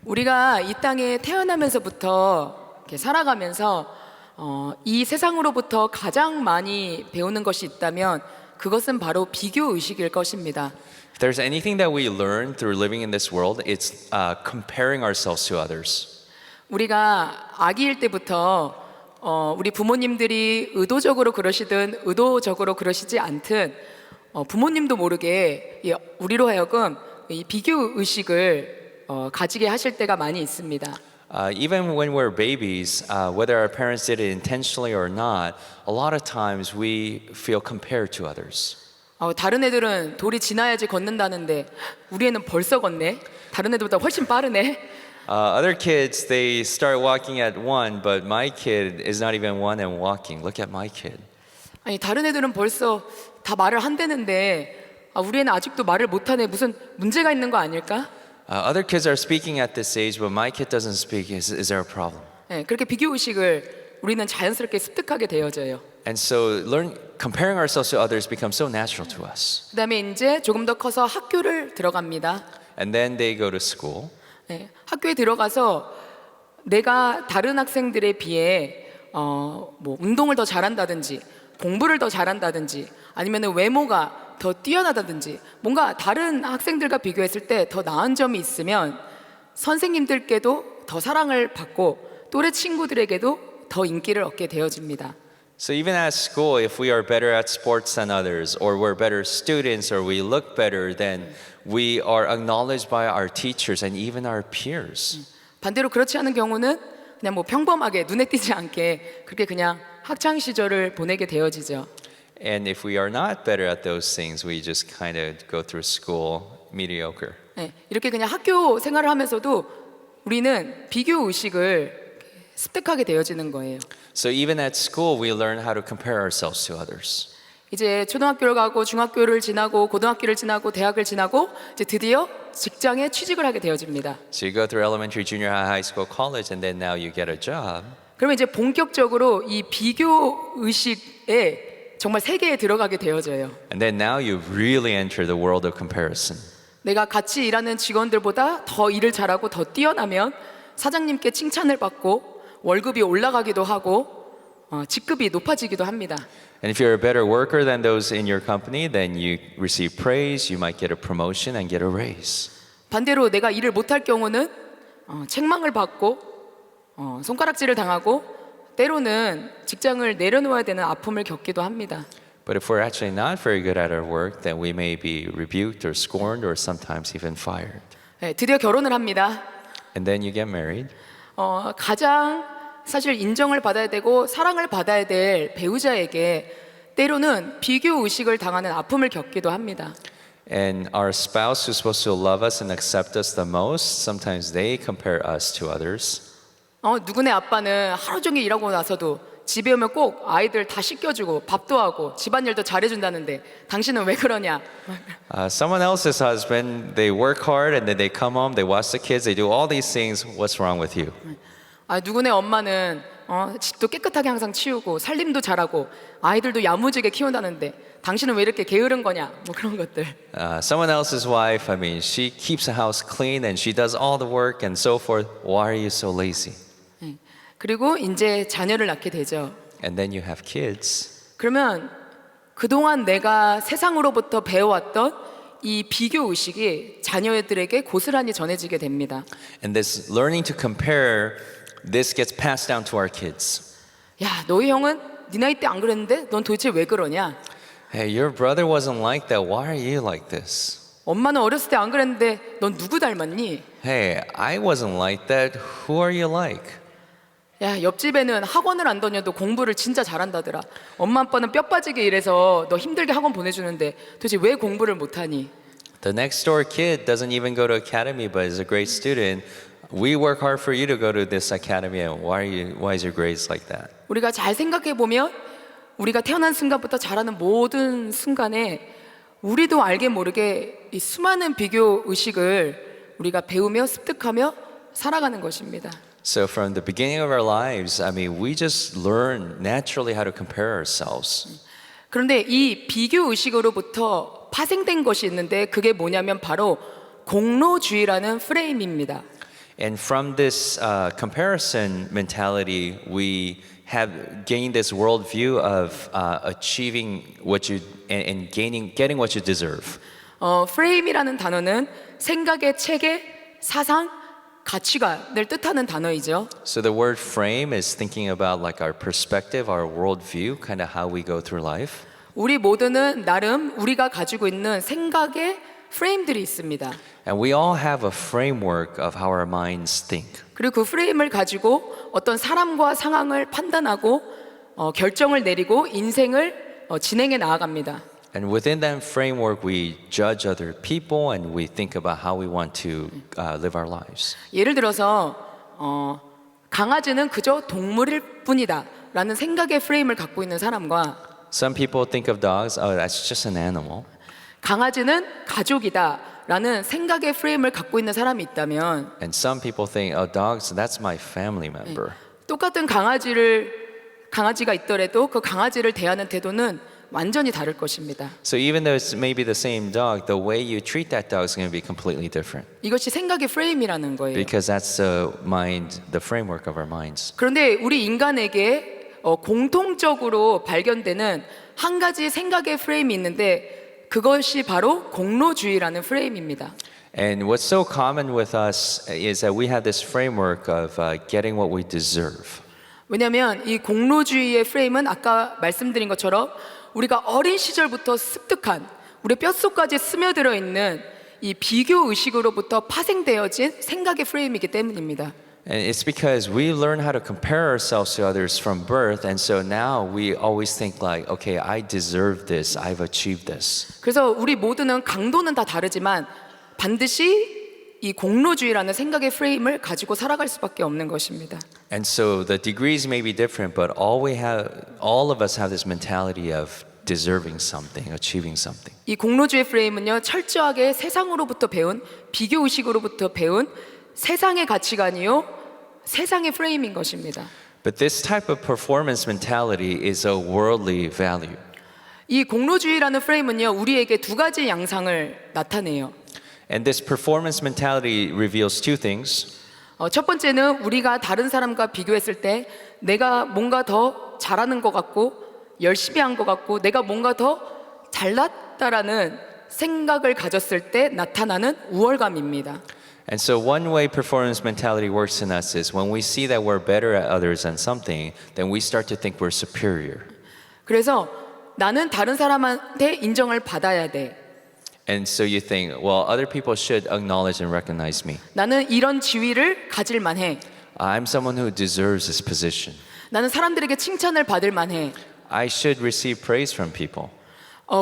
우리가 이 땅에 태어나면서부터 이렇게 살아가면서 이 세상으로부터 가장 많이 배우는 것이 있다면 그것은 바로 비교 의식일 것입니다. If there's anything that we learn through living in this world, it's comparing ourselves to others. 우리가 아기일 때부터 우리 부모님들이 의도적으로 그러시든 의도적으로 그러시지 않든 부모님도 모르게 우리로 하여금 이 비교 의식을 가지게 하실 때가 많이 있습니다. Even when we're babies, whether our parents did it intentionally or not, a lot of times we feel compared to others. 다른 애들은 돌이 지나야지 걷는다는데 우리 애는 벌써 걷네. 다른 애들보다 훨씬 빠르네. Other kids, they start walking at 1, but my kid is not even 1 and walking. Look at my kid. 아니 다른 애들은 벌써 다 말을 한다는데 우리 애는 아직도 말을 못하네. 무슨 문제가 있는 거 아닐까? Other kids are speaking at this age, but my kid doesn't speak. Is there a problem? 네, 그렇게 비교 의식을 우리는 자연스럽게 습득하게 되어져요. And so comparing ourselves to others becomes so natural to us. 그다음에 이제 조금 더 커서 학교를 들어갑니다. And then they go to school. 네, 학교에 들어가서 내가 다른 학생들에 비해 뭐 운동을 더 잘한다든지 공부를 더 잘한다든지 아니면 외모가 더 뛰어나다든지 뭔가 다른 학생들과 비교했을 때 더 나은 점이 있으면 선생님들께도 더 사랑을 받고 또래 친구들에게도 더 인기를 얻게 되어집니다. So even at school, if we are better at sports than others, or we're better students, or we look better, then we are acknowledged by our teachers and even our peers. 반대로 그렇지 않은 경우는 그냥 뭐 평범하게 눈에 띄지 않게 그렇게 그냥 학창 시절을 보내게 되어지죠. And if we are not better at those things, we just kind of go through school mediocre. 네, 이렇게 그냥 학교 생활을 하면서도 우리는 비교 의식을 습득하게 되어지는 거예요. So even at school, we learn how to compare ourselves to others. 이제 초등학교를 가고 중학교를 지나고 고등학교를 지나고 대학을 지나고 이제 드디어 직장에 취직을 하게 되어집니다. So you go through elementary, junior high, high school, college, and then now you get a job. 그러면 이제 본격적으로 이 비교 의식에 정말 세계에 들어가게 되어져요. And then now you really enter the world of comparison. 내가 같이 일하는 직원들보다 더 일을 잘하고 더 뛰어나면 사장님께 칭찬을 받고 월급이 올라가기도 하고 직급이 높아지기도 합니다. And if you're a better worker than those in your company, then you receive praise, you might get a promotion and get a raise. 반대로 내가 일을 못할 경우는 책망을 받고 손가락질을 당하고 때로는 직장을 내려놓아야 되는 아픔을 겪기도 합니다. But if we're actually not very good at our work, then we may be rebuked or scorned or sometimes even fired. 네, 드디어 결혼을 합니다. And then you get married. 가장 사실 인정을 받아야 되고 사랑을 받아야 될 배우자에게 때로는 비교 의식을 당하는 아픔을 겪기도 합니다. And our spouse who's supposed to love us and accept us the most, sometimes they compare us to others. 누구네 아빠는 하루 종일 일하고 나서도 집에 오면 꼭 아이들 다 씻겨주고 밥도 하고 집안일도 잘해준다는데 당신은 왜 그러냐? Someone else's husband, they work hard and then they come home, they watch the kids, they do all these things. What's wrong with you? 누구네 엄마는 집도 깨끗하게 항상 치우고 살림도 잘하고 아이들도 야무지게 키운다는데 당신은 왜 이렇게 게으른 거냐? 뭐 그런 것들. Someone else's wife, I mean, she keeps the house clean and she does all the work and so forth. Why are you so lazy? 그리고 이제 자녀를 낳게 되죠. And then you have kids. 그러면 그동안 내가 세상으로부터 배워왔던 이 비교 의식이 자녀들에게 고스란히 전해지게 됩니다. And this learning to compare, this gets passed down to our kids. 야, 너희 형은 네 나이 때 안 그랬는데 넌 도대체 왜 그러냐? Hey, your brother wasn't like that. Why are you like this? 엄마는 어렸을 때 안 그랬는데 넌 누구 닮았니? Hey, I wasn't like that. Who are you like? 야, 옆집에는 학원을 안 다녀도 공부를 진짜 잘한다더라. 엄마 아빠는 뼈 빠지게 일해서 너 힘들게 학원 보내주는데 도대체 왜 공부를 못하니? The next door kid doesn't even go to academy but is a great student. We work hard for you to go to this academy and why is your grades like that? 우리가 잘 생각해 보면 우리가 태어난 순간부터 자라는 모든 순간에 우리도 알게 모르게 이 수많은 비교 의식을 우리가 배우며 습득하며 살아가는 것입니다. So from the beginning of our lives, I mean, we just learn naturally how to compare ourselves. 그런데 이 비교 의식으로부터 파생된 것이 있는데 그게 뭐냐면 바로 공로주의라는 프레임입니다. And from this comparison mentality, we have gained this worldview of achieving what you and getting what you deserve. 프레임이라는 단어는 생각의 체계, 사상, 가치관을 뜻하는 단어이죠. So the word frame is thinking about like our perspective, our worldview, kind of how we go through life. 우리 모두는 나름 우리가 가지고 있는 생각의 프레임들이 있습니다. And we all have a framework of how our minds think. 그리고 그 프레임을 가지고 어떤 사람과 상황을 판단하고 결정을 내리고 인생을 진행해 나아갑니다. And within that framework, we judge other people and we think about how we want to live our lives. 예를 들어서 강아지는 그저 동물일 뿐이다라는 생각의 프레임을 갖고 있는 사람과 Some people think of dogs, oh, that's just an animal. 강아지는 가족이다라는 생각의 프레임을 갖고 있는 사람이 있다면 And some people think, oh, dogs, that's my family member. 똑같은 강아지가 있더라도 그 강아지를 대하는 태도는 완전히 다를 것입니다. So even though it's maybe the same dog, the way you treat that dog is going to be completely different. 이것이 생각의 프레임이라는 거예요. Because that's the mind, the framework of our minds. 그런데 우리 인간에게 공통적으로 발견되는 한 가지 생각의 프레임이 있는데 그것이 바로 공로주의라는 프레임입니다. And what's so common with us is that we have this framework of getting what we deserve. 왜냐하면 이 공로주의의 프레임은 아까 말씀드린 것처럼 우리가 어린 시절부터 습득한 우리 뼛속까지 스며들어 있는 이 비교 의식으로부터 파생되어진 생각의 프레임이기 때문입니다. And it's because we learn how to compare ourselves to others from birth, and so now we always think like, okay, I deserve this, I've achieved this. 그래서 우리 모두는 강도는 다 다르지만 반드시 이 공로주의라는 생각의 프레임을 가지고 살아갈 수밖에 없는 것입니다. And so the degrees may be different, but all of us have this mentality of deserving something, achieving something. 이 공로주의 프레임은요, 철저하게 세상으로부터 배운 비교 의식으로부터 배운 세상의 가치관이요, 세상의 프레임인 것입니다. But this type of performance mentality is a worldly value. 이 공로주의라는 프레임은요, 우리에게 두 가지 양상을 나타내요. And this performance mentality reveals two things. 첫 번째는 우리가 다른 사람과 비교했을 때 내가 뭔가 더 잘하는 것 같고 열심히 한 것 같고 내가 뭔가 더 잘났다라는 생각을 가졌을 때 나타나는 우월감입니다. And so one way performance mentality works in us is when we see that we're better at others than something, then we start to think we're superior. 그래서 나는 다른 사람한테 인정을 받아야 돼. And so you think, well, other people should acknowledge and recognize me. 나는 이런 지위를 가질 만해. I'm someone who deserves this position. 나는 사람들에게 칭찬을 받을 만해. I should receive praise from people.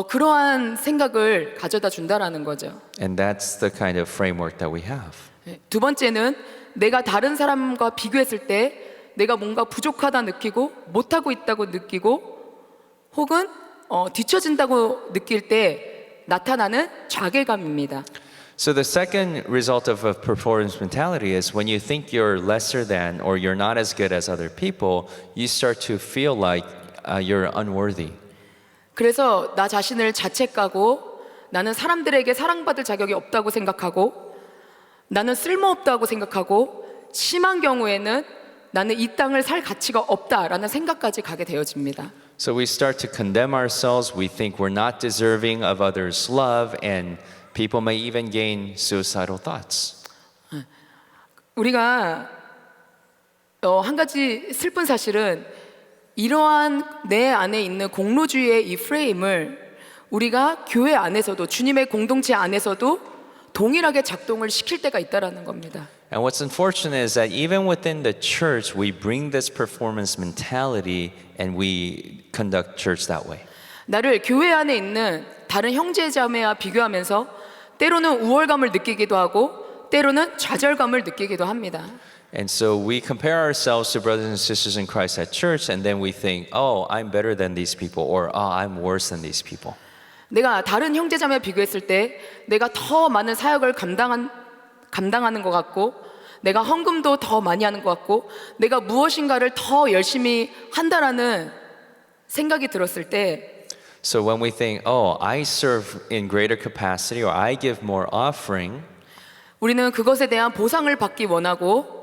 그러한 생각을 가져다 준다라는 거죠. And that's the kind of framework that we have. 두 번째는 내가 다른 사람과 비교했을 때 내가 뭔가 부족하다 느끼고 못하고 있다고 느끼고 혹은 뒤처진다고 느낄 때 나타나는 자괴감입니다. So the second result of a performance mentality is when you think you're lesser than or you're not as good as other people, you start to feel like you're unworthy. 그래서 나 자신을 자책하고 나는 사람들에게 사랑받을 자격이 없다고 생각하고 나는 쓸모없다고 생각하고 심한 경우에는 나는 이 땅을 살 가치가 없다라는 생각까지 가게 되어집니다. So we start to condemn ourselves. We think we're not deserving of others' love, and people may even gain suicidal thoughts. 우리가 한 가지 슬픈 사실은 이러한 내 안에 있는 공로주의의 이 프레임을 우리가 교회 안에서도 주님의 공동체 안에서도 동일하게 작동을 시킬 때가 있다라는 겁니다. And what's unfortunate is that even within the church, we bring this performance mentality and we conduct church that way. 나를 교회 안에 있는 다른 형제자매와 비교하면서 때로는 우월감을 느끼기도 하고 때로는 좌절감을 느끼기도 합니다. And so we compare ourselves to brothers and sisters in Christ at church, and then we think, oh, I'm better than these people, or oh, I'm worse than these people. 내가 다른 형제자매와 비교했을 때 내가 더 많은 사역을 감당하는 것 같고 내가 헌금도 더 많이 하는 것 같고 내가 무엇인가를 더 열심히 한다라는 생각이 들었을 때 So when we think, oh, I serve in greater capacity or I give more offering, 우리는 그것에 대한 보상을 받기 원하고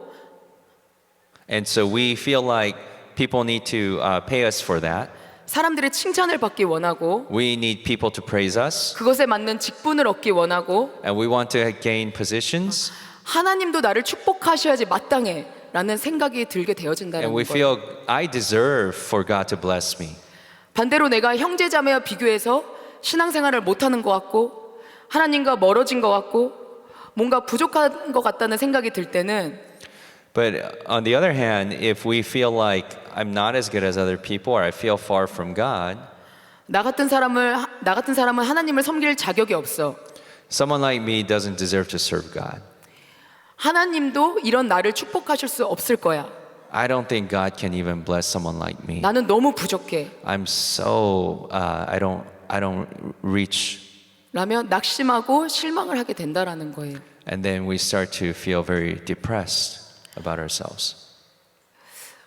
And so we feel like people need to pay us for that. 사람들의 칭찬을 받기 원하고 We need people to praise us. 그것에 맞는 직분을 얻기 원하고 And we want to gain positions. 하나님도 나를 축복하셔야지 마땅해 라는 생각이 들게 되어진다는 And we 거예요. feel I deserve for God to bless me. 반대로 내가 형제자매와 비교해서 신앙생활을 못하는 것 같고 하나님과 멀어진 것 같고 뭔가 부족한 것 같다는 생각이 들 때는 But on the other hand, if we feel like I'm not as good as other people or I feel far from God, 나 같은 사람은 하나님을 섬길 자격이 없어. someone like me doesn't deserve to serve God. 하나님도 이런 나를 축복하실 수 없을 거야. I don't think God can even bless someone like me. 나는 너무 부족해. I'm so I don't reach. 라며 낙심하고 실망을 하게 된다라는 거예요. And then we start to feel very depressed about ourselves.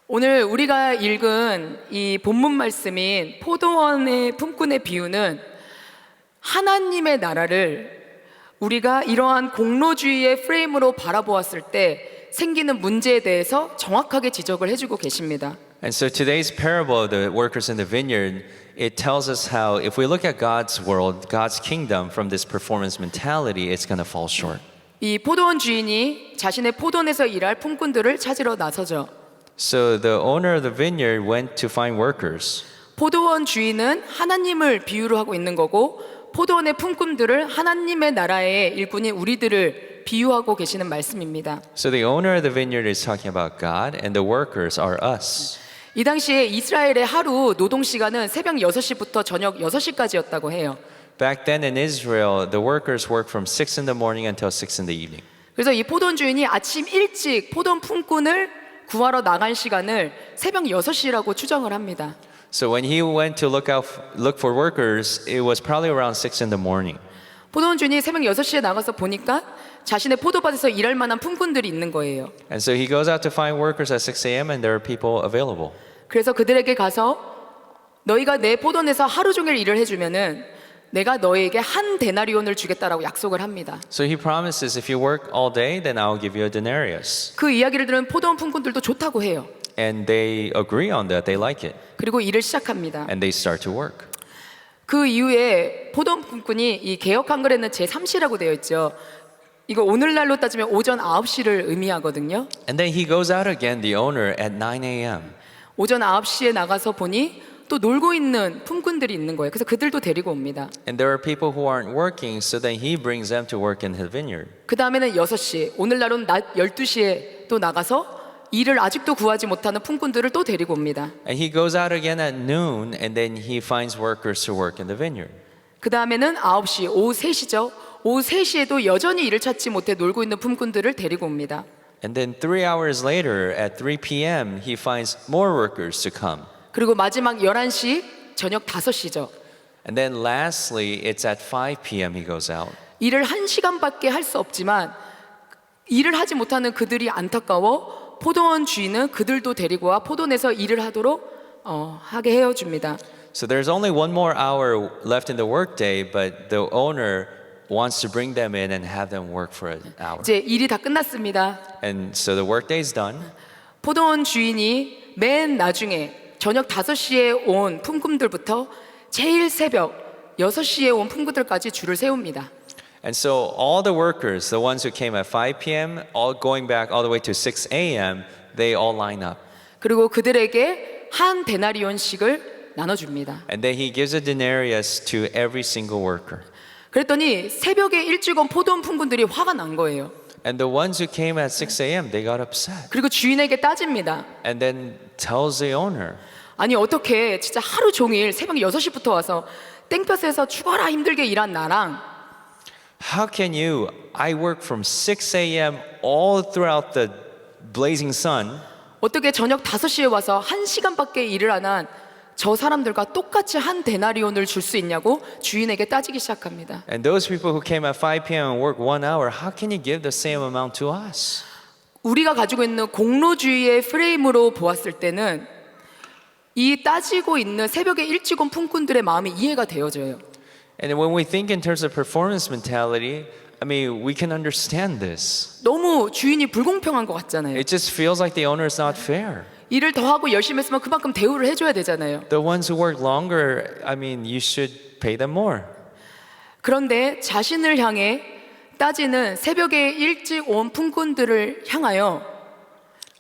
오늘 우리가 읽은 이 본문 말씀인 포도원의 품꾼의 비유는 하나님의 나라를 우리가 이러한 공로주의의 프레임으로 바라보았을 때 생기는 문제에 대해서 정확하게 지적을 해주고 계십니다. And so today's parable of the workers in the vineyard, it tells us how if we look at God's world, God's kingdom from this performance mentality, it's going to fall short. 이 포도원 주인이 자신의 포도원에서 일할 품꾼들을 찾으러 나서죠. So the owner of the vineyard went to find workers. 포도원 주인은 하나님을 비유로 하고 있는 거고 포도원의 품꾼들을 하나님의 나라의 일꾼인 우리들을 비유하고 계시는 말씀입니다. So the owner of the vineyard is talking about God and the workers are us. 이 당시에 이스라엘의 하루 노동 시간은 새벽 6시부터 저녁 6시까지였다고 해요. Back then in Israel, the workers worked from 6 in the morning until 6 in the evening. 그래서 이 포도원 주인이 아침 일찍 포도원 품꾼을 구하러 나간 시간을 새벽 6시라고 추정을 합니다. So when he went to look for workers, it was probably around 6 in the morning. 포도원 주인이 새벽 6시에 나가서 보니까 자신의 포도밭에서 일할 만한 품꾼들이 있는 거예요. And so he goes out to find workers at 6 a.m. and there are people available. 그래서 그들에게 가서 너희가 내 포도원에서 하루 종일 일을 해주면은 내가 너에게 한 데나리온을 주겠다라고 약속을 합니다. So he promises if you work all day, then I'll give you a denarius. 그 이야기를 들은 포도원 품꾼들도 좋다고 해요. And they agree on that. They like it. 그리고 일을 시작합니다. And they start to work. 그 이후에 포도원 품꾼이 이 개역 한글에는 제3시라고 되어 있죠. 이거 오늘날로 따지면 오전 9시를 의미하거든요. And then he goes out again, the owner, at 9 a.m. 오전 9시에 나가서 보니 또 놀고 있는 품꾼들이 있는 거예요. 그래서 그들도 데리고 옵니다. And there are people who aren't working, so then he brings them to work in his vineyard. 그 다음에는 6시, 오늘날은 낮 12시에 또 나가서 일을 아직도 구하지 못하는 품꾼들을 또 데리고 옵니다. And he goes out again at noon, and then he finds workers to work in the vineyard. 그 다음에는 9시, 오후 3시죠. 오후 3시에도 여전히 일을 찾지 못해 놀고 있는 품꾼들을 데리고 옵니다. And then 3 hours later, at 3 p.m., he finds more workers to come. 그리고 마지막 11시, 저녁 5시죠. And then lastly, it's at 5 p.m. he goes out. 일을 1시간밖에 할 수 없지만 일을 하지 못하는 그들이 안타까워 포도원 주인은 그들도 데리고 와 포도원에서 일을 하도록 하게 해줍니다. So there's only one more hour left in the workday, but the owner wants to bring them in and have them work for an hour. 이제 일이 다 끝났습니다. And so the workday is done. 포도원 주인이 맨 나중에 저녁 5시에 온 품꾼들부터 제일 새벽 6시에 온 품꾼들까지 줄을 세웁니다. And so all the workers, the ones who came at 5 p.m., all going back all the way to 6 a.m., they all line up. 그리고 그들에게 한 데나리온씩을 나눠줍니다. And then he gives a denarius to every single worker. 그랬더니 새벽에 일찍 온 포도원 품꾼들이 화가 난 거예요. And the ones who came at 6 a.m., they got upset. 그리고 주인에게 따집니다. And then tells the owner, 아니 어떻게 진짜 하루 종일 새벽 6시부터 와서 땡볕에서 죽어라 힘들게 일한 나랑 how can you, I work from 6 a.m. all throughout the blazing sun, 어떻게 저녁 5시에 와서 1시간밖에 일을 안 한 저 사람들과 똑같이 한 데나리온을 줄 수 있냐고 주인에게 따지기 시작합니다. and those people who came at 5 p.m. and work 1 hour, how can you give the same amount to us? 우리가 가지고 있는 공로주의의 프레임으로 보았을 때는 이 따지고 있는 새벽에 일찍 온 품꾼들의 마음이 이해가 되어져요. And when we think in terms of performance mentality, I mean, we can understand this. 너무 주인이 불공평한 것 같잖아요. It just feels like the owner is not fair. 일을 더 하고 열심히 했으면 그만큼 대우를 해줘야 되잖아요. The ones who work longer, I mean, you should pay them more. 그런데 자신을 향해 따지는 새벽에 일찍 온 품꾼들을 향하여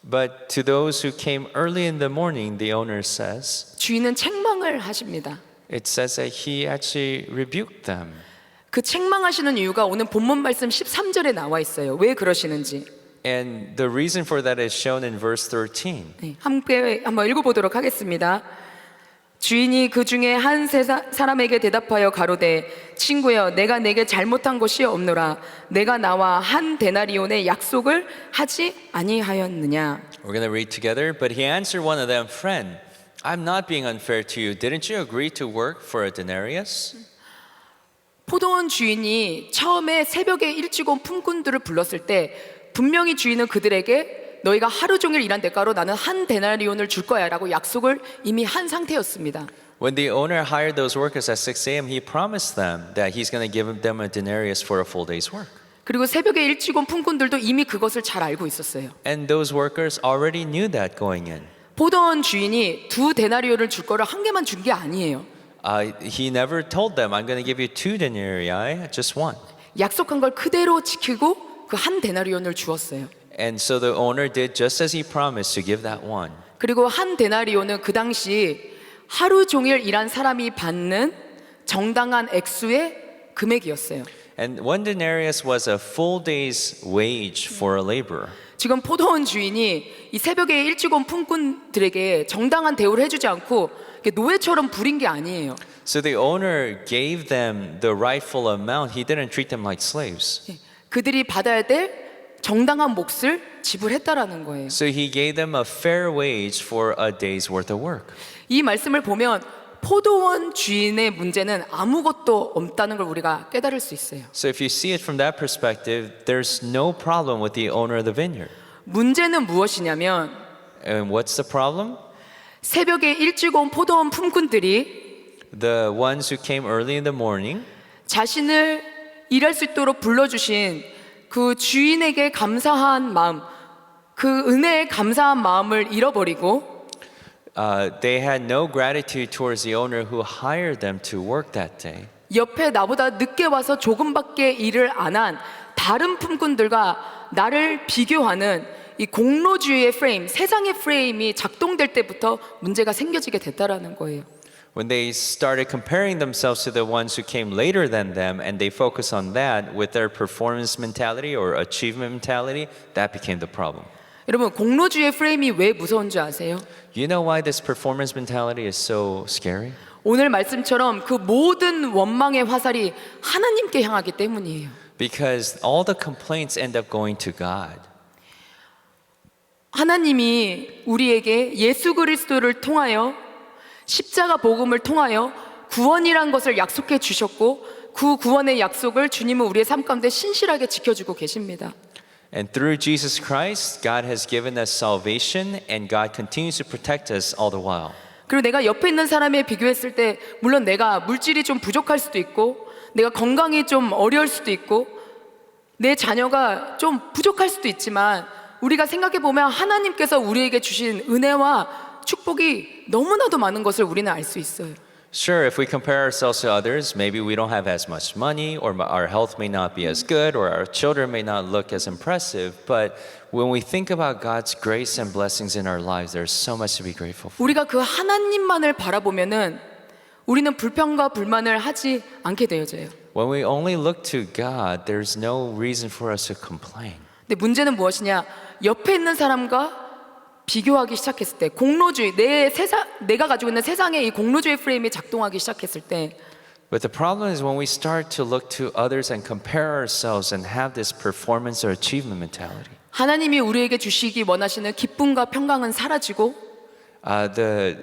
But to those who came early in the morning, the owner says, 주인은 책망을 하십니다. it says that he actually rebuked them. 그 책망하시는 이유가 오늘 본문 말씀 13절에 나와 있어요. 왜 그러시는지. And the reason for that is shown in verse 13. 네, 함께 한번 읽어보도록 하겠습니다. 주인이 그 중에 한 사람에게 대답하여 가로되 친구여 내가 내게 잘못한 것이 없노라 내가 나와 한 데나리온의 약속을 하지 아니하였느냐. We're going to read together. But he answered one of them, friend, I'm not being unfair to you. Didn't you agree to work for a denarius? 포도원 주인이 처음에 새벽에 일찍 온 품꾼들을 불렀을 때 분명히 주인은 그들에게 너희가 하루 종일 일한 대가로 나는 한 데나리온을 줄 거야 라고 약속을 이미 한 상태였습니다. When the owner hired those workers at 6 a.m., he promised them that he's going to give them a denarius for a full day's work. 그리고 새벽에 일찍 온 품꾼들도 이미 그것을 잘 알고 있었어요. And those workers already knew that going in. 포도원 주인이 두 데나리온을 줄 거를 한 개만 준 게 아니에요. He never told them, I'm going to give you 2 denarii, just one. 약속한 걸 그대로 지키고 그 한 데나리온을 주었어요. And so the owner did just as he promised to give that one. 그리고 한 데나리온은 그 당시 하루 종일 일한 사람이 받는 정당한 액수의 금액이었어요. And 1 denarius was a full day's wage for a laborer. 지금 포도원 주인이 이 새벽에 일찍 온 품꾼들에게 정당한 대우를 해주지 않고 노예처럼 부린 게 아니에요. So the owner gave them the rightful amount. He didn't treat them like slaves. 그들이 받아야 될 정당한 몫을 지불했다라는 거예요. So he gave them a fair wage for a day's worth of work. 이 말씀을 보면 포도원 주인의 문제는 아무것도 없다는 걸 우리가 깨달을 수 있어요. So if you see it from that perspective, there's no problem with the owner of the vineyard. 문제는 무엇이냐면 And what's the problem? 새벽에 일찍 온 포도원 품꾼들이 The ones who came early in the morning, 자신을 일할 수 있도록 불러주신 그 주인에게 감사한 마음, 그 은혜에 감사한 마음을 잃어버리고 they had no gratitude towards the owner who hired them to work that day. 옆에 나보다 늦게 와서 조금밖에 일을 안 한 다른 품꾼들과 나를 비교하는 이 공로주의의 프레임, 세상의 프레임이 작동될 때부터 문제가 생겨지게 됐다라는 거예요. When they started comparing themselves to the ones who came later than them and they focus on that with their performance mentality or achievement mentality, that became the problem. 여러분 공로주의의 프레임이 왜 무서운 줄 아세요? You know why this performance mentality is so scary? 오늘 말씀처럼 그 모든 원망의 화살이 하나님께 향하기 때문이에요. Because all the complaints end up going to God. 하나님이 우리에게 예수 그리스도를 통하여 십자가 복음을 통하여 구원이란 것을 약속해 주셨고 그 구원의 약속을 주님은 우리의 삶 가운데 신실하게 지켜주고 계십니다. And through Jesus Christ, God has given us salvation and God continues to protect us all the while. 그리고 내가 옆에 있는 사람에 비교했을 때 물론 내가 물질이 좀 부족할 수도 있고 내가 건강이 좀 어려울 수도 있고 내 자녀가 좀 부족할 수도 있지만 우리가 생각해 보면 하나님께서 우리에게 주신 은혜와 축복이 너무나도 많은 것을 우리는 알 수 있어요. Sure, if we compare ourselves to others, maybe we don't have as much money, or our health may not be as good, or our children may not look as impressive. But when we think about God's grace and blessings in our lives, there's so much to be grateful for. 우리가 그 하나님만을 바라보면은 우리는 불평과 불만을 하지 않게 되어져요. When we only look to God, there's no reason for us to complain. 근데 문제는 무엇이냐? 옆에 있는 사람과 비교하기 시작했을 때 공로주의 내가 가지고 있는 세상의 이 공로주의 프레임이 작동하기 시작했을 때 But the problem is when we start to look to others and compare ourselves and have this performance or achievement mentality. 하나님이 우리에게 주시기 원하시는 기쁨과 평강은 사라지고 The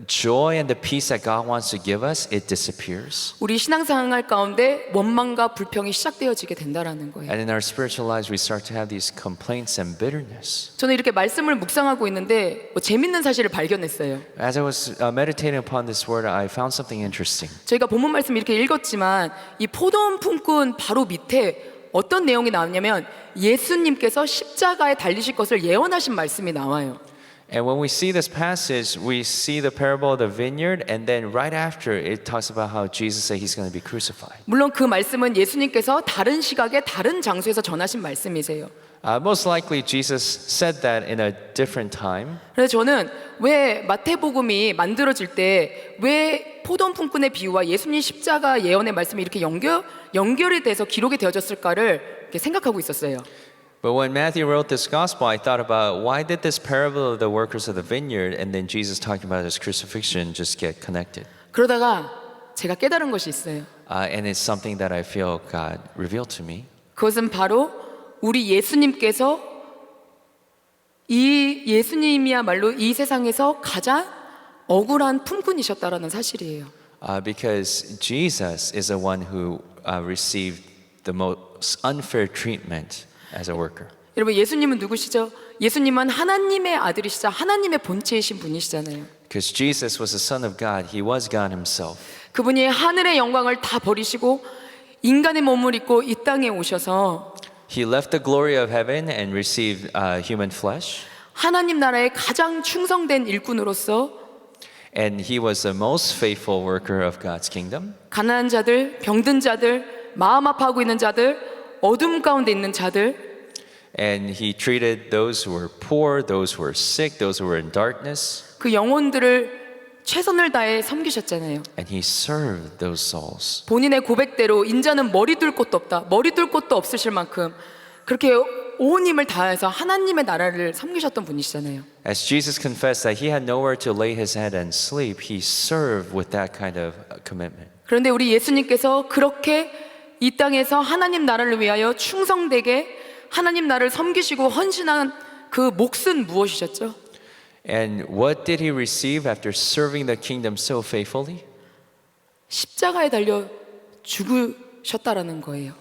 joy and the peace that God wants to give us, it disappears. 우리 신앙생활 가운데 원망과 불평이 시작되어지게 된다라는 거예요. And in our spiritual lives, we start to have these complaints and bitterness. 저는 이렇게 말씀을 묵상하고 있는데 재밌는 사실을 발견했어요. As I was meditating upon this word, I found something interesting. 저희가 본문 말씀 이렇게 읽었지만 이 포도원 품꾼 바로 밑에 어떤 내용이 나왔냐면 예수님께서 십자가에 달리실 것을 예언하신 말씀이 나와요. And when we see this passage, we see the parable of the vineyard, and then right after it talks about how Jesus said he's going to be crucified. 물론 그 말씀은 예수님께서 다른 시각에 다른 장소에서 전하신 말씀이세요. Most likely Jesus said that in a different time. 그래서 저는 왜 마태복음이 만들어질 때 왜 포도원 품꾼의 비유와 예수님 십자가 예언의 말씀이 이렇게 연결이 돼서 기록이 되어졌을까를 이렇게 생각하고 있었어요. But when Matthew wrote this gospel, I thought about why did this parable of the workers of the vineyard and then Jesus talking about his crucifixion just get connected? 그러다가 제가 깨달은 것이 있어요. And it's something that I feel God revealed to me. 그것은 바로 우리 예수님께서 이 예수님이야말로 이 세상에서 가장 억울한 품꾼이셨다라는 사실이에요. Because Jesus is the one who received the most unfair treatment as a worker. 여러분 예수님은 누구시죠? 예수님은 하나님의 아들이시자 하나님의 본체이신 분이시잖아요. Because Jesus was the Son of God, he was God himself. 그분이 하늘의 영광을 다 버리시고 인간의 몸을 입고 이 땅에 오셔서 He left the glory of heaven and received human flesh. 하나님 나라의 가장 충성된 일꾼으로서 And he was the most faithful worker of God's kingdom. 가난한 자들, 병든 자들, 마음 아파하고 있는 자들, 어둠 가운데 있는 자들, And he treated those who were poor, those who were sick, those who were in darkness. 그 영혼들을 최선을 다해 섬기셨잖아요. And he served those souls. 본인의 고백대로 인자는 머리 둘 곳도 없다. 머리 둘 곳도 없으실 만큼 그렇게 온 힘을 다해서 하나님의 나라를 섬기셨던 분이시잖아요. As Jesus confessed that he had nowhere to lay his head and sleep, he served with that kind of commitment. 그런데 우리 예수님께서 그렇게 이 땅에서 하나님 나라를 위하여 충성되게 하나님 나라를 섬기시고 헌신한 그 몫은 무엇이셨죠? And what did he receive after serving the kingdom so faithfully? 십자가에 달려 죽으셨다라는 거예요.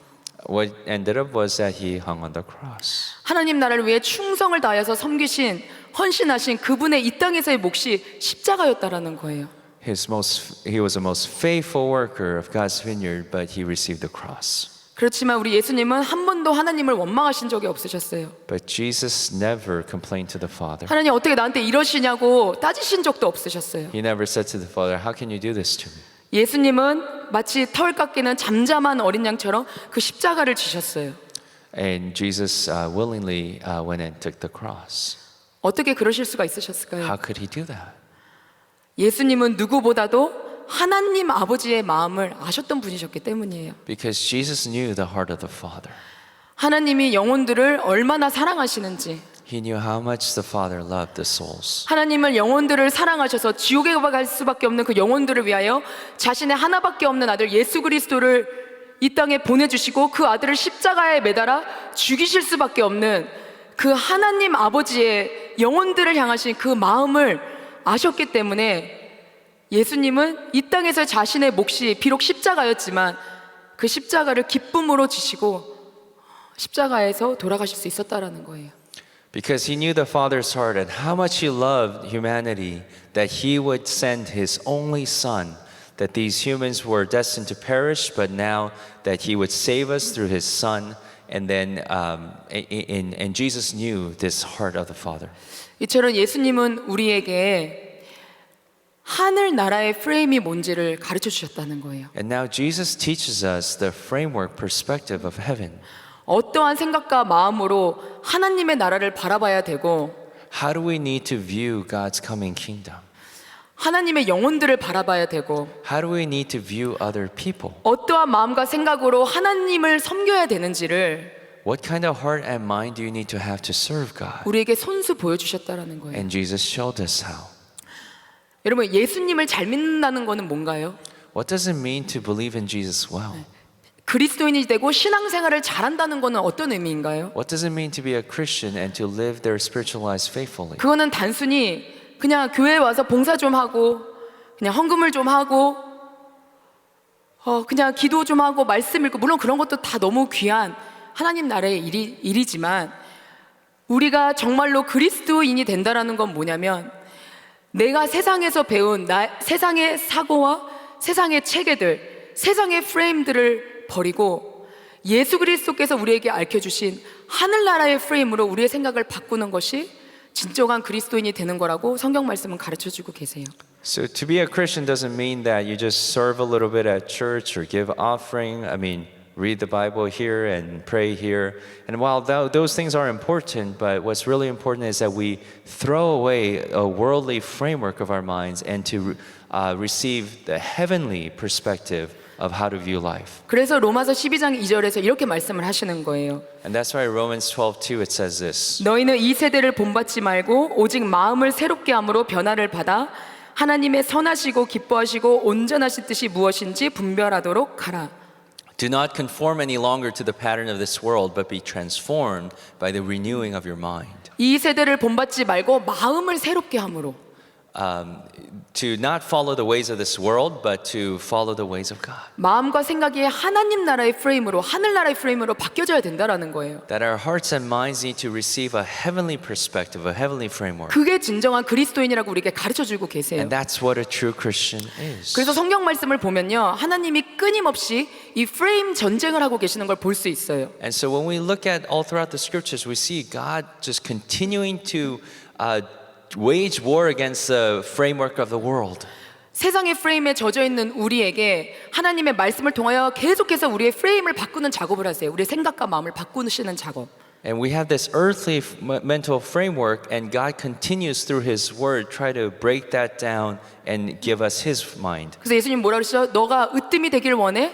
What ended up was that he hung on the cross. 하나님 나라를 위해 충성을 다해서 섬기신 헌신하신 그분의 이 땅에서의 몫이 십자가였다라는 거예요. He was the most faithful worker of God's vineyard, but he received the cross. 그렇지만 우리 예수님은 한 번도 하나님을 원망하신 적이 없으셨어요. But Jesus never complained to the Father. 하나님 어떻게 나한테 이러시냐고 따지신 적도 없으셨어요. He never said to the Father, "How can you do this to me?" 예수님은 마치 털 깎이는 잠잠한 어린 양처럼 그 십자가를 지셨어요. And Jesus willingly went and took the cross. 어떻게 그러실 수가 있으셨을까요? How could he do that? 예수님은 누구보다도 하나님 아버지의 마음을 아셨던 분이셨기 때문이에요. Because Jesus knew the heart of the Father. 하나님이 영혼들을 얼마나 사랑하시는지, He knew how much the Father loved the souls. 하나님은 영혼들을 사랑하셔서 지옥에 갈 수밖에 없는 그 영혼들을 위하여 자신의 하나밖에 없는 아들 예수 그리스도를 이 땅에 보내주시고 그 아들을 십자가에 매달아 죽이실 수밖에 없는 그 하나님 아버지의 영혼들을 향하신 그 마음을 아셨기 때문에 예수님은 이 땅에서 자신의 몫이 비록 십자가였지만 그 십자가를 기쁨으로 지시고 십자가에서 돌아가실 수 있었다라는 거예요. Because he knew the Father's heart and how much he loved humanity, that he would send his only Son, that these humans were destined to perish, but now that he would save us through his Son, and then and Jesus knew this heart of the Father. 이처럼 예수님은 우리에게 하늘 나라의 프레임이 뭔지를 가르쳐 주셨다는 거예요. And now Jesus teaches us the framework perspective of heaven. 어떠한 생각과 마음으로 하나님의 나라를 바라봐야 되고 How do we need to view God's coming kingdom? 하나님의 영혼들을 바라봐야 되고 How do we need to view other people? 어떠한 마음과 생각으로 하나님을 섬겨야 되는지를 What kind of heart and mind do you need to have to serve God? 우리에게 손수 보여주셨다라는 거예요. And Jesus showed us how. 여러분 예수님을 잘 믿는다는 거는 뭔가요? What does it mean to believe in Jesus well? 그리스도인이 되고 신앙생활을 잘한다는 거는 어떤 의미인가요? What does it mean to be a Christian and to live their spiritual lives faithfully? 그거는 단순히 그냥 교회에 와서 봉사 좀 하고 그냥 헌금을 좀 하고 그냥 기도 좀 하고 말씀 읽고 물론 그런 것도 다 너무 귀한 하나님 나라의 일이지만 우리가 정말로 그리스도인이 된다라는 건 뭐냐면 내가 세상에서 배운 세상의 사고와 세상의 체계들 세상의 프레임들을 버리고 예수 그리스도께서 우리에게 알려주신 하늘나라의 프레임으로 우리의 생각을 바꾸는 것이 진정한 그리스도인이 되는 거라고 성경 말씀은 가르쳐주고 계세요. So to be a Christian doesn't mean that you just serve a little bit at church or give offering. I mean, read the Bible here and pray here. And while those things are important, but what's really important is that we throw away a worldly framework of our minds and to receive the heavenly perspective of how to view life. 그래서 로마서 12장 2절에서 이렇게 말씀을 하시는 거예요. And that's why Romans 12:2 it says this. 너희는 이 세대를 본받지 말고 오직 마음을 새롭게 함으로 변화를 받아 하나님의 선하시고 기뻐하시고 온전하신 뜻이 무엇인지 분별하도록 하라. Do not conform any longer to the pattern of this world, but be transformed by the renewing of your mind. 이 세대를 본받지 말고 마음을 새롭게 함으로. To not follow the ways of this world, but to follow the ways of God. 마음과 생각이 하나님 나라의 프레임으로 하늘나라의 프레임으로 바뀌어져야 된다라는 거예요. That our hearts and minds need to receive a heavenly perspective, a heavenly framework. 그게 진정한 그리스도인이라고 우리에게 가르쳐주고 계세요. And that's what a true Christian is. 그래서 성경 말씀을 보면요, 하나님이 끊임없이 이 프레임 전쟁을 하고 계시는 걸 볼 수 있어요. And so when we look at all throughout the scriptures, we see God just continuing to wage war against the framework of the world. 세상의 프레임에 젖어 있는 우리에게 하나님의 말씀을 통하여 계속해서 우리의 프레임을 바꾸는 작업을 하세요. 우리의 생각과 마음을 바꾸시는 작업. And we have this earthly mental framework, and God continues through His Word try to break that down and give us His mind. 그래서 예수님 뭐라 그러시죠? 너가 으뜸이 되길 원해?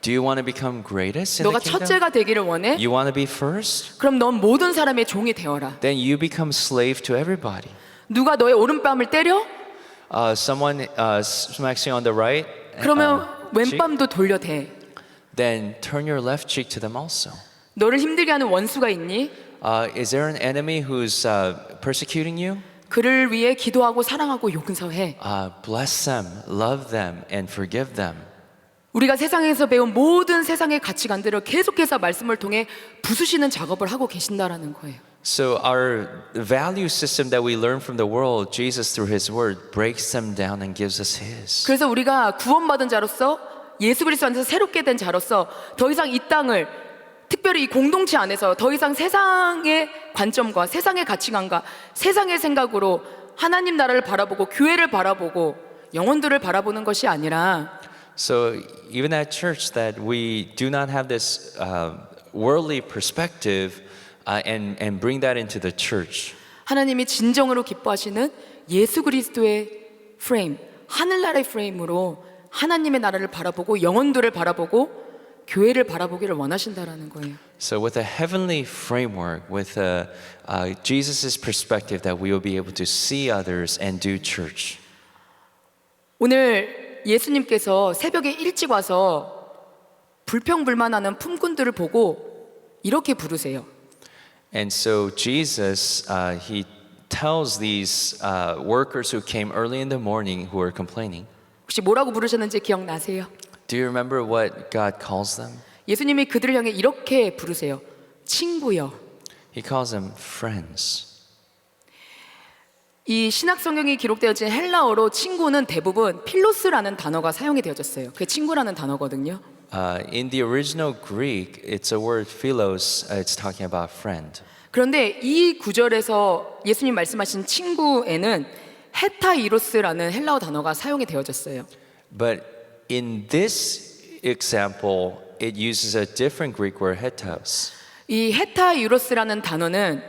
Do you want to become greatest in 너가 the kingdom? 첫째가 되기를 원해? You want to be first? 그럼 넌 모든 사람의 종이 되어라. Then you become slave to everybody. 누가 너의 오른뺨을 때려? Someone smacks you on the right, 그러면 cheek, 왼뺨도 돌려대. then turn your left cheek to them also. 너를 힘들게 하는 원수가 있니? Is there an enemy who's persecuting you? 그를 위해 기도하고 사랑하고 용서해. Bless them, love them, and forgive them. 우리가 세상에서 배운 모든 세상의 가치관들을 계속해서 말씀을 통해 부수시는 작업을 하고 계신다라는 거예요. So our value system that we learn from the world, Jesus through His Word breaks them down and gives us His. 그래서 우리가 구원받은 자로서 예수 그리스도 안에서 새롭게 된 자로서 더 이상 이 땅을 특별히 이 공동체 안에서 더 이상 세상의 관점과 세상의 가치관과 세상의 생각으로 하나님 나라를 바라보고 교회를 바라보고 영혼들을 바라보는 것이 아니라 So even at church that we do not have this worldly perspective and bring that into the church. 하나님이 진정으로 기뻐하시는 예수 그리스도의 프레임, 하늘나라의 프레임으로 하나님의 나라를 바라보고 영혼들을 바라보고 교회를 바라보기를 원하신다라는 거예요. So with a heavenly framework, with Jesus' perspective that we will be able to see others and do church. 오늘 예수님께서 새벽에 일찍 와서 불평불만하는 품꾼들을 보고 이렇게 부르세요. And so Jesus, he tells these workers who came early in the morning who were complaining. 혹시 뭐라고 부르셨는지 기억나세요? Do you remember what God calls them? 예수님이 그들을 향해 이렇게 부르세요. 친구여. He calls them friends. 이 신약 성경이 기록되어진 헬라어로 친구는 대부분 필로스라는 단어가 사용이 되어졌어요. 그게 친구라는 단어거든요. In the original Greek, it's a word philos. It's talking about friend. 그런데 이 구절에서 예수님 말씀하신 친구에는 헤타이로스라는 헬라어 단어가 사용이 되어졌어요. But in this example, it uses a different Greek word, hetos. 이 헤타이로스라는 단어는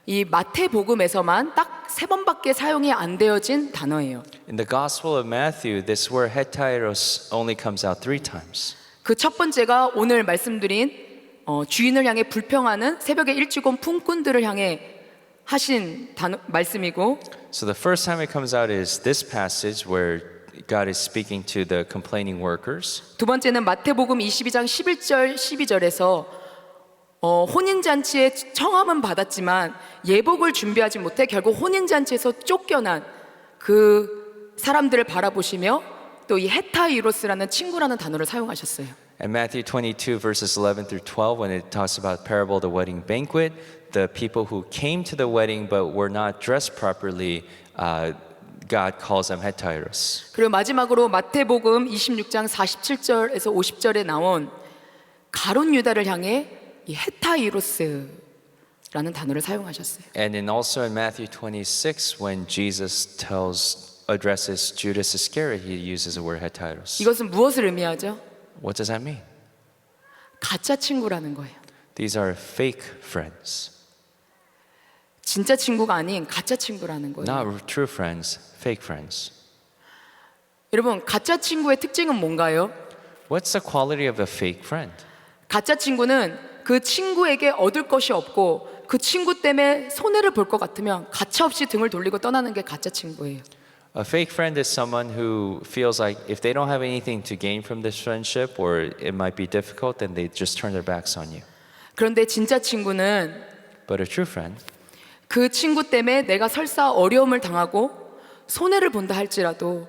이 마태복음에서만 딱 3번밖에 사용이 안 되어진 단어예요. In the Gospel of Matthew, this word heteros only comes out 3 times. 그 첫 번째가 오늘 말씀드린 주인을 향해 불평하는 새벽에 일찍 온 품꾼들을 향해 하신 말씀이고, So the first time it comes out is this passage where God is speaking to the complaining workers. 두 번째는 마태복음 22장 11절 12절에서 혼인잔치에 청함은 받았지만 예복을 준비하지 못해 결국 혼인잔치에서 쫓겨난 그 사람들을 바라보시며 또 이 헤타이로스라는 친구라는 단어를 사용하셨어요. And Matthew 22 verses 11 through 12, when it talks about parable of the wedding banquet, the people who came to the wedding but were not dressed properly, God calls them heteros. 그리고 마지막으로 마태복음 26장 47절에서 50절에 나온 가룟 유다를 향해 이 헤타이로스라는 단어를 사용하셨어요. And then also in Matthew 26, when Jesus addresses Judas Iscariot, he uses the word heteros. 이것은 무엇을 의미하죠? What does that mean? 가짜 친구라는 거예요. These are fake friends. 진짜 친구가 아닌 가짜 친구라는 거예요. Not true friends, fake friends. 여러분, 가짜 친구의 특징은 뭔가요? What's the quality of a fake friend? 가짜 친구는 그 친구에게 얻을 것이 없고 그 친구 때문에 손해를 볼 것 같으면 가차없이 등을 돌리고 떠나는 게 가짜 친구예요. A fake friend is someone who feels like if they don't have anything to gain from this friendship or it might be difficult, then they just turn their backs on you. 그런데 진짜 친구는 But a true friend, 그 친구 때문에 내가 설사 어려움을 당하고 손해를 본다 할지라도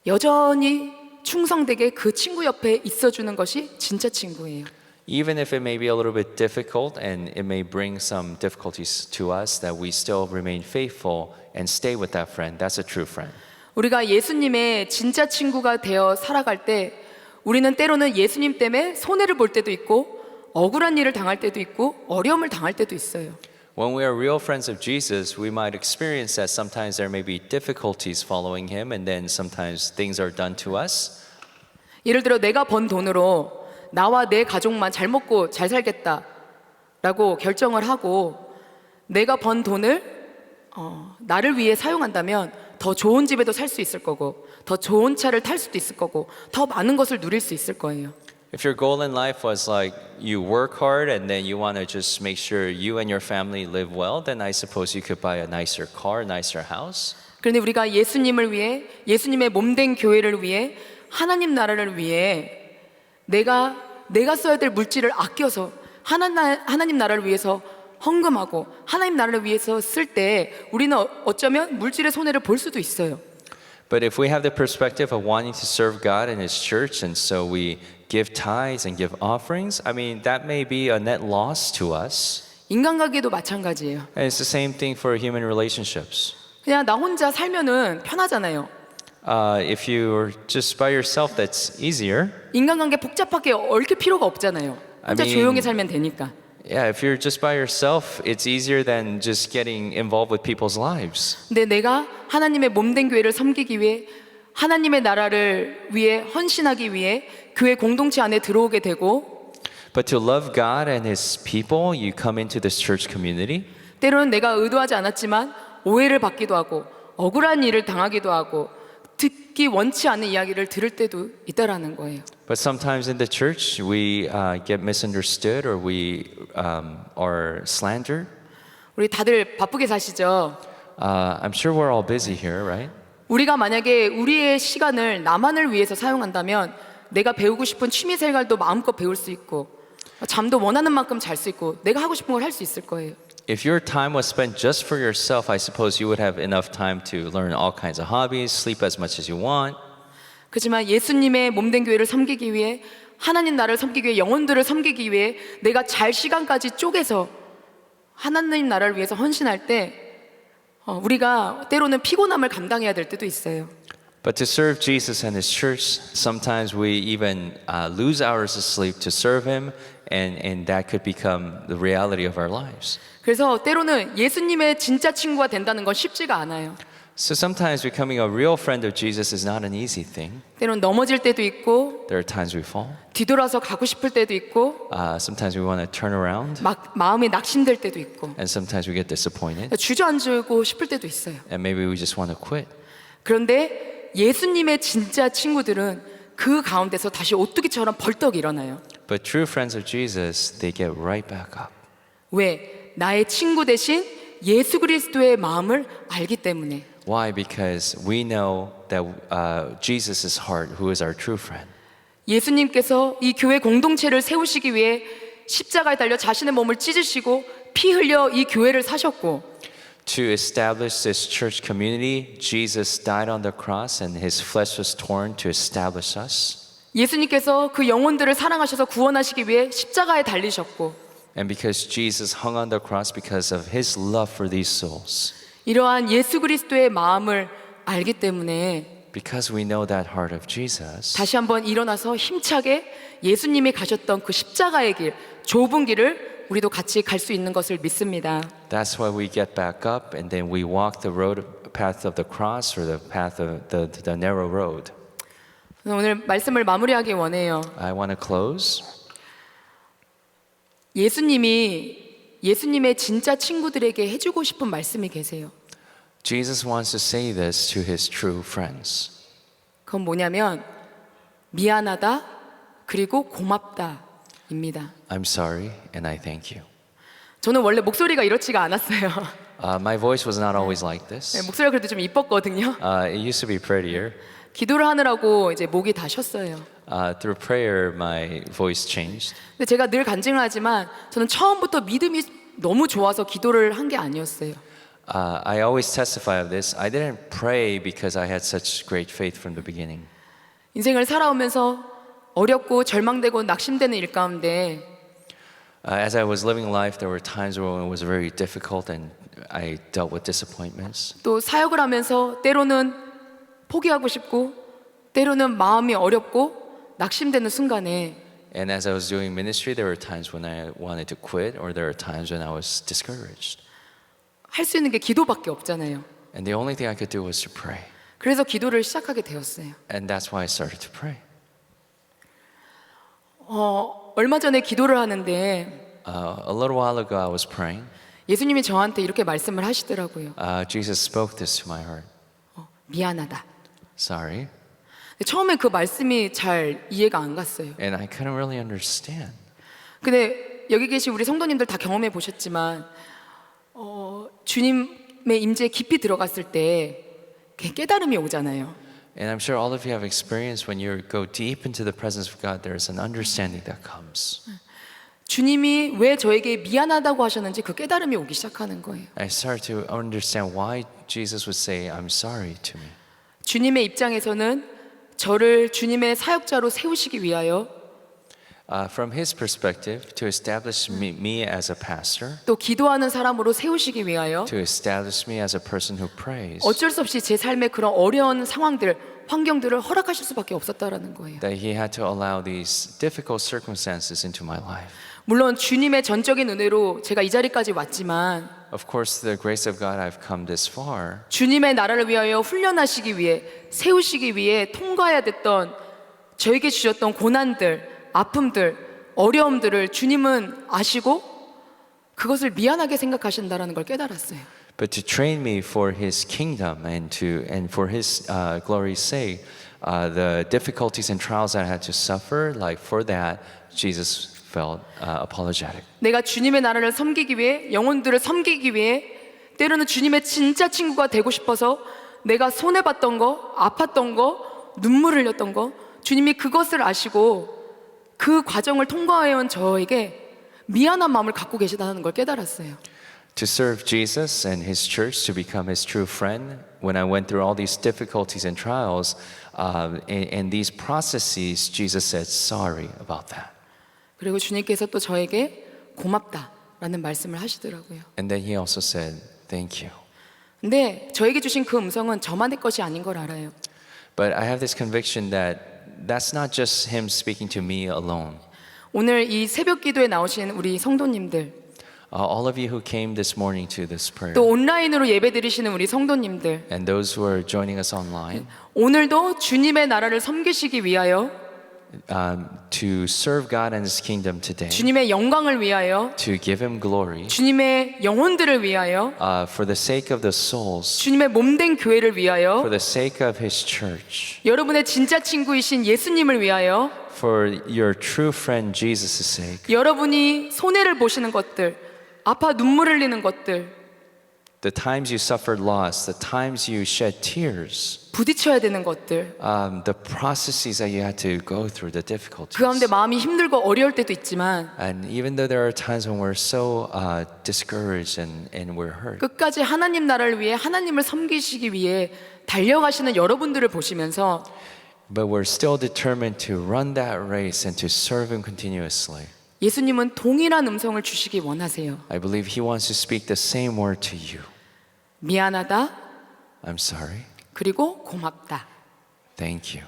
여전히 충성되게 그 친구 옆에 있어주는 것이 진짜 친구예요. even if it may be a little bit difficult and it may bring some difficulties to us, that we still remain faithful and stay with that friend. That's a true friend. 우리가 예수님의 진짜 친구가 되어 살아갈 때 우리는 때로는 예수님 때문에 손해를 볼 때도 있고 억울한 일을 당할 때도 있고 어려움을 당할 때도 있어요. When we are real friends of Jesus, we might experience that sometimes there may be difficulties following him, and then sometimes things are done to us. 예를 들어 내가 번 돈으로 나와 내 가족만 잘 먹고 잘 살겠다라고 결정을 하고 내가 번 돈을 나를 위해 사용한다면 더 좋은 집에도 살 수 있을 거고 더 좋은 차를 탈 수도 있을 거고 더 많은 것을 누릴 수 있을 거예요. If your goal in life was like you work hard and then you want to just make sure you and your family live well, then I suppose you could buy a nicer car, a nicer house. 그런데 우리가 예수님을 위해 예수님의 몸된 교회를 위해 하나님 나라를 위해 내가 써야 될 물질을 아껴서 하나님 나라를 위해서 헌금하고 하나님 나라를 위해서 쓸 때 우리는 어쩌면 물질의 손해를 볼 수도 있어요. But if we have the perspective of wanting to serve God and His church, and so we give tithes and give offerings, I mean, that may be a net loss to us. 인간관계도 마찬가지예요. And it's the same thing for human relationships. 그냥 나 혼자 살면은 편하잖아요. If you're just by yourself, that's easier. 인간관계 복잡하게 얽힐 필요가 없잖아요. 혼자 I mean- 조용히 살면 되니까. Yeah, if you're just by yourself, it's easier than just getting involved with people's lives. 근데 내가 하나님의 몸된 교회를 섬기기 위해 하나님의 나라를 위해 헌신하기 위해 교회 공동체 안에 들어오게 되고 But to love God and His people, you come into this church community. 때로는 내가 의도하지 않았지만 오해를 받기도 하고 억울한 일을 당하기도 하고 듣기 원치 않는 이야기를 들을 때도 있다라는 거예요. But sometimes in the church, we get misunderstood or we are slandered. 우리 다들 바쁘게 사시죠? I'm sure we're all busy here, right? 우리가 만약에 우리의 시간을 나만을 위해서 사용한다면 내가 배우고 싶은 취미 생활도 마음껏 배울 수 있고 잠도 원하는 만큼 잘 수 있고 내가 하고 싶은 걸 할 수 있을 거예요. If your time was spent just for yourself, I suppose you would have enough time to learn all kinds of hobbies, sleep as much as you want. 그렇지만 예수님의 몸된 교회를 섬기기 위해 하나님 나라를 섬기기 위해 영혼들을 섬기기 위해 내가 잘 시간까지 쪼개서 하나님 나라를 위해서 헌신할 때 우리가 때로는 피곤함을 감당해야 될 때도 있어요. But to serve Jesus and His church, sometimes we even lose hours of sleep to serve Him, and that could become the reality of our lives. 그래서 때로는 예수님의 진짜 친구가 된다는 건 쉽지가 않아요. So sometimes becoming a real friend of Jesus is not an easy thing. 때로는 넘어질 때도 있고 There are times we fall. 뒤돌아서 가고 싶을 때도 있고 Sometimes we want to turn around, 막 마음이 낙심될 때도 있고 and sometimes we get disappointed, 주저앉고 싶을 때도 있어요. and maybe we just want to quit. 그런데 예수님의 진짜 친구들은 그 가운데서 다시 오뚜기처럼 벌떡 일어나요. But true friends of Jesus, they get right back up. 왜? 나의 친구 대신 예수 그리스도의 마음을 알기 때문에. Why? Because we know that Jesus' heart, who is our true friend. 예수님께서 이 교회 공동체를 세우시기 위해 십자가에 달려 자신의 몸을 찢으시고 피 흘려 이 교회를 사셨고 To establish this church community, Jesus died on the cross and His flesh was torn to establish us. 예수님께서 그 영혼들을 사랑하셔서 구원하시기 위해 십자가에 달리셨고 And because Jesus hung on the cross because of His love for these souls. 이러한 예수 그리스도의 마음을 알기 때문에 because we know that heart of Jesus, 다시 한번 일어나서 힘차게 예수님이 가셨던 그 십자가의 길, 좁은 길을 우리도 같이 갈 수 있는 것을 믿습니다. that's why we get back up and then we walk the path of the cross or the path of the narrow road. 오늘 말씀을 마무리하기 원해요. I want to close. 예수님의 진짜 친구들에게 해주고 싶은 말씀이 계세요. Jesus wants to say this to his true friends. 그건 뭐냐면 미안하다 그리고 고맙다입니다. I'm sorry and I thank you. 저는 원래 목소리가 이렇지가 않았어요. My voice was not always like 네, this. 목소리가 그래도 좀 이뻤거든요. It used to be prettier. 기도를 하느라고 이제 목이 다 쉬었어요. Through prayer, my voice changed. 근데 제가 늘 간증을 하지만 저는 처음부터 믿음이 너무 좋아서 기도를 한 게 아니었어요. I always testify of this. I didn't pray because I had such great faith from the beginning. 인생을 살아오면서 어렵고 절망되고 낙심되는 일 가운데 As I was living life, there were times when it was very difficult and I dealt with disappointments. 또 사역을 하면서 때로는 포기하고 싶고 때로는 마음이 어렵고 낙심되는 순간에 And as I was doing ministry, there were times when I wanted to quit or there were times when I was discouraged. 할 수 있는 게 기도밖에 없잖아요. And the only thing I could do was to pray. 그래서 기도를 시작하게 되었어요. And that's why I started to pray. 얼마 전에 기도를 하는데 A little while ago, I was praying. 예수님이 저한테 이렇게 말씀을 하시더라고요. Jesus spoke this to my heart. 미안하다. Sorry. 근데 처음에 그 말씀이 잘 이해가 안 갔어요. And I couldn't really understand. 근데 여기 계신 우리 성도님들 다 경험해 보셨지만 주님의 임재에 깊이 들어갔을 때 깨달음이 오잖아요. And I'm sure all of you have experienced when you go deep into the presence of God, there is an understanding that comes. 주님이 왜 저에게 미안하다고 하셨는지 그 깨달음이 오기 시작하는 거예요. I started to understand why Jesus would say, I'm sorry to me. 주님의 입장에서는 저를 주님의 사역자로 세우시기 위하여 From his perspective, to establish me as a pastor, 또 기도하는 사람으로 세우시기 위하여 to establish me as a person who prays, 어쩔 수 없이 제 삶의 그런 어려운 상황들, 환경들을 허락하실 수밖에 없었다라는 거예요. that he had to allow these difficult circumstances into my life. 물론 주님의 전적인 은혜로 제가 이 자리까지 왔지만 Of course, through the grace of God, I've come this far. 주님의 나라를 위하여 훈련하시기 위해 세우시기 위해 통과해야 됐던 저에게 주셨던 고난들, 아픔들, 어려움들을 주님은 아시고 그것을 미안하게 생각하신다라는 걸 깨달았어요. But to train me for His kingdom and for His glory's sake, the difficulties and trials that I had to suffer, like for that, Jesus felt apologetic. 내가 주님의 나라를 섬기기 위해 영혼들을 섬기기 위해 때로는 주님의 진짜 친구가 되고 싶어서 내가 손해봤던 거, 아팠던 거, 눈물 흘렸던 거 주님이 그것을 아시고 그 과정을 통과해온 저에게 미안한 마음을 갖고 계시다는 걸 깨달았어요. To serve Jesus and His church, to become His true friend, when I went through all these difficulties and trials, and these processes, Jesus said, sorry about that. 그리고 주님께서 또 저에게 고맙다라는 말씀을 하시더라고요. And then He also said, thank you. 근데 저에게 주신 그 음성은 저만의 것이 아닌 걸 알아요. But I have this conviction that that's not just Him speaking to me alone. 오늘 이 새벽 기도에 나오신 우리 성도님들 All of you who came this morning to this prayer, 또 온라인으로 예배 드리시는 우리 성도님들 and those who are joining us online, 오늘도 주님의 나라를 섬기시기 위하여 to serve God and His kingdom today, 주님의 영광을 위하여 to give Him glory, 주님의 영혼들을 위하여 for the sake of the souls, 주님의 몸된 교회를 위하여 for the sake of His church, 여러분의 진짜 친구이신 예수님을 위하여 for your true friend Jesus' sake, 여러분이 손해를 보시는 것들 아파 눈물 흘리는 것들 the times you suffered loss, the times you shed tears, 부딪혀야 되는 것들 the processes that you had to go through, the difficulties. 그 가운데 마음이 힘들고 어려울 때도 있지만 And even though there are times when we're so discouraged and we're hurt, 끝까지 하나님 나라를 위해 하나님을 섬기시기 위해 달려가시는 여러분들을 보시면서 but we're still determined to run that race and to serve Him continuously. 예수님은 동일한 음성을 주시기 원하세요. I believe He wants to speak the same word to you. 미안하다 I'm sorry 그리고 고맙다. Thank you.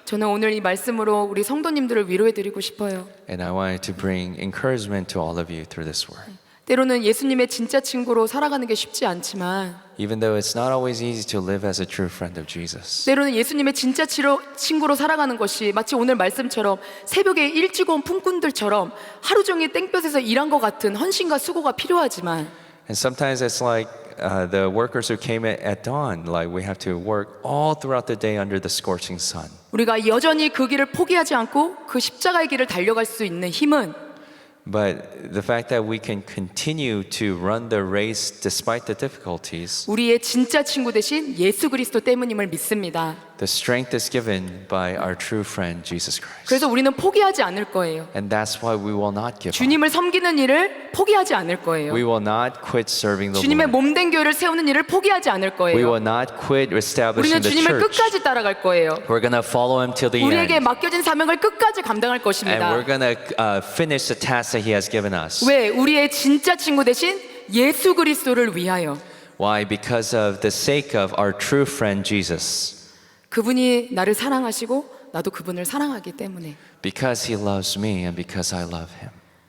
저는 오늘 이 말씀으로 우리 성도님들을 위로해 드리고 싶어요. And I wanted to bring encouragement to all of you through this word. 때로는 예수님의 진짜 친구로 살아가는 게 쉽지 않지만 Even though it's not always easy to live as a true friend of Jesus. 때로는 예수님의 진짜 친구로 살아가는 것이 마치 오늘 말씀처럼 새벽에 일찍 온 품꾼들처럼 하루 종일 땡볕에서 일한 것 같은 헌신과 수고가 필요하지만 And sometimes it's like the workers who came at dawn, like we have to work all throughout the day under the scorching sun. 우리가 여전히 그 길을 포기하지 않고 그 십자가의 길을 달려갈 수 있는 힘은 But the fact that we can continue to run the race despite the difficulties, 우리의 진짜 친구 되신 예수 그리스도 때문임을 믿습니다. the strength is given by our true friend Jesus Christ. 그래서 우리는 포기하지 않을 거예요. And that's why we will not give up. 주님을 섬기는 일을 포기하지 않을 거예요. We will not quit serving the 주님의 Lord. 몸된 교회를 세우는 일을 포기하지 않을 We 거예요. will not quit 우리는 establishing the 주님을 church. 끝까지 따라갈 거예요. We're going to follow him till the 우리에게 end. 맡겨진 사명을 끝까지 감당할 And 것입니다. we're going to finish the task that he has given us. 왜? 우리의 진짜 친구 되신 예수 그리스도를 위하여. Why? Because of the sake of our true friend Jesus. 그분이 나를 사랑하시고 나도 그분을 사랑하기 때문에. Because he loves me and because I love him.